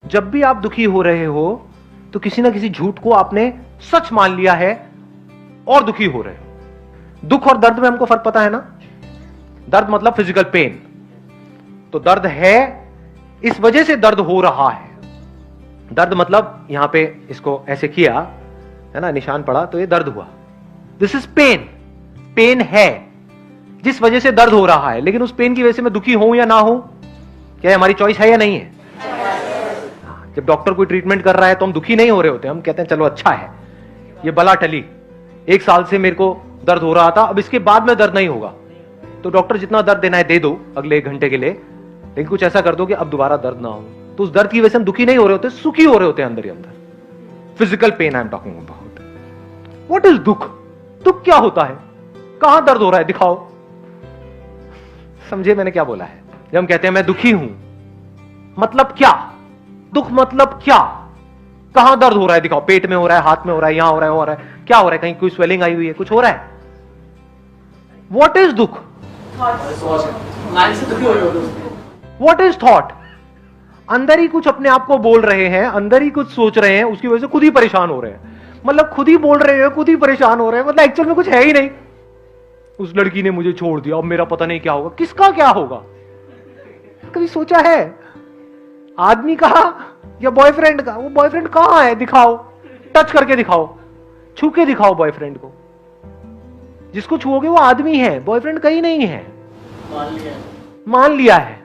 जब भी आप दुखी हो रहे हो तो किसी ना किसी झूठ को आपने सच मान लिया है और दुखी हो रहे हो। दुख और दर्द में हमको फर्क पता है ना? दर्द मतलब फिजिकल पेन, तो दर्द है इस वजह से दर्द हो रहा है। दर्द मतलब यहां पे इसको ऐसे किया है ना, निशान पड़ा तो ये दर्द हुआ। This is pen. पेन है जिस वजह से दर्द हो रहा है, लेकिन उस पेन की वजह से मैं दुखी हूं या ना हूं, क्या हमारी चॉइस है या नहीं है? जब डॉक्टर कोई ट्रीटमेंट कर रहा है तो हम दुखी नहीं हो रहे होते, हम कहते हैं चलो अच्छा है, ये बला टली। 1 साल से मेरे को दर्द हो रहा था, अब इसके बाद में दर्द नहीं होगा, तो डॉक्टर जितना दर्द देना है दे दो अगले 1 घंटे के लिए, लेकिन कुछ ऐसा कर दो कि अब दोबारा दर्द ना हो। तो उस दर्द की वजह से हम दुखी नहीं हो रहे होते, सुखी हो रहे होते हैं अंदर ही अंदर। Physical pain I am talking about. What is दुख? दुख क्या होता है? कहां दर्द हो रहा है दिखाओ। समझे मैंने क्या बोला है? जब हम कहते हैं मैं दुखी हूं, मतलब क्या? दुख मतलब क्या? कहां दर्द हो रहा है दिखाओ। पेट में हो रहा है, हाथ में हो रहा है, यहां हो रहा है, हो रहा है, क्या हो रहा है? कहीं कोई स्वेलिंग आई हुई है, कुछ हो रहा है? व्हाट इज दुख? What is thought? अंदर ही कुछ अपने आप को बोल रहे हैं, अंदर ही कुछ सोच रहे हैं, उसकी वजह से खुद ही परेशान हो रहे हैं। मतलब खुद ही बोल रहे हैं, खुद ही परेशान हो रहे हैं, मतलब एक्चुअल में कुछ है ही नहीं। उस लड़की ने मुझे छोड़ दिया, अब मेरा पता नहीं क्या होगा। किसका क्या होगा? कभी सोचा है? आदमी का या बॉयफ्रेंड का? वो बॉयफ्रेंड कहां है दिखाओ, टच करके दिखाओ, छू के दिखाओ बॉयफ्रेंड को। जिसको छुओगे वो आदमी है, बॉयफ्रेंड कहीं नहीं है। मान लिया है।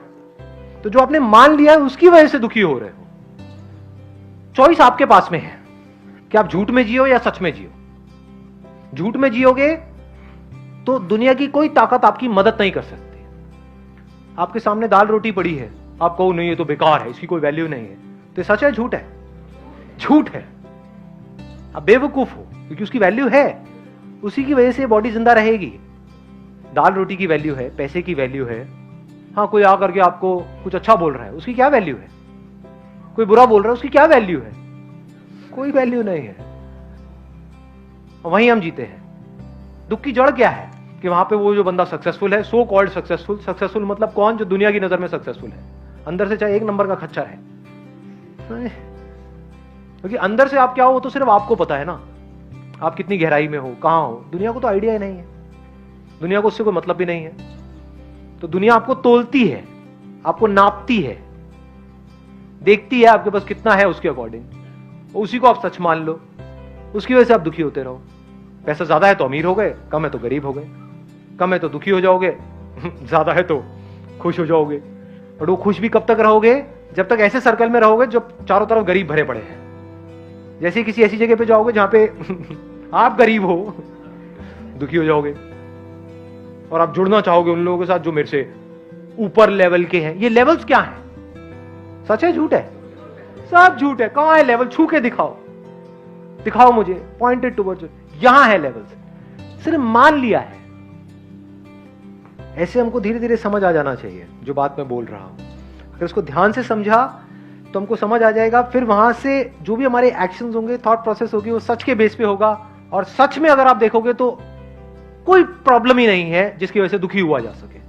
तो जो आपने मान लिया है उसकी वजह से दुखी हो रहे हो। चॉइस आपके पास में है कि आप झूठ में जियो या सच में जियो। झूठ में जियोगे तो दुनिया की कोई ताकत आपकी मदद नहीं कर सकती। आपके सामने दाल रोटी पड़ी है, आप कहो नहीं ये तो बेकार है, इसकी कोई वैल्यू नहीं है, तो सच है झूठ है? झूठ है। आप बेवकूफ हो, क्योंकि उसकी वैल्यू है, उसी की वजह से बॉडी जिंदा रहेगी। दाल रोटी की वैल्यू है, पैसे की वैल्यू है। हाँ, कोई आकर के आपको कुछ अच्छा बोल रहा है, उसकी क्या वैल्यू है? कोई बुरा बोल रहा है, उसकी क्या वैल्यू है? कोई वैल्यू नहीं है। वहीं हम जीते हैं। दुख की जड़ क्या है? कि वहां पे वो जो बंदा सक्सेसफुल है, सो कॉल्ड सक्सेसफुल। सक्सेसफुल मतलब कौन? जो दुनिया की नजर में सक्सेसफुल है, अंदर से चाहे 1 नंबर का खच्चर है। क्योंकि अंदर से आप क्या हो तो सिर्फ आपको पता है ना। आप कितनी गहराई में हो, कहां हो, दुनिया को तो आइडिया ही नहीं है। दुनिया को उससे कोई मतलब भी नहीं है। तो दुनिया आपको तोलती है, आपको नापती है, देखती है आपके पास कितना है उसके अकॉर्डिंग, उसी को आप सच मान लो। उसकी वजह से आप दुखी होते रहो। पैसा ज्यादा है तो अमीर हो गए, कम है तो गरीब हो गए, कम है तो दुखी हो जाओगे, ज्यादा है तो खुश हो जाओगे। और वो खुश भी कब तक रहोगे? जब तक ऐसे सर्कल में रहोगे जब चारों तरफ गरीब भरे पड़े हैं। जैसे किसी ऐसी जगह पे जाओगे जहां पे आप गरीब हो, दुखी हो जाओगे और आप जुड़ना चाहोगे उन लोगों के साथ जो मेरे से ऊपर लेवल के हैं। ये लेवल्स क्या हैं? सच है झूठ है? सब झूठ है। कहां है लेवल? छू के दिखाओ, दिखाओ मुझे, पॉइंटेड टुवर्ड्स। यहां है लेवल्स, सिर्फ मान लिया है। ऐसे हमको धीरे धीरे समझ आ जाना चाहिए जो बात मैं बोल रहा हूं। अगर उसको ध्यान से समझा तो हमको समझ आ जाएगा। फिर वहां से जो भी हमारे एक्शंस होंगे, थॉट प्रोसेस होगी, वो सच के बेस पे होगा। और सच में अगर आप देखोगे तो कोई प्रॉब्लम ही नहीं है जिसकी वजह से दुखी हुआ जा सके।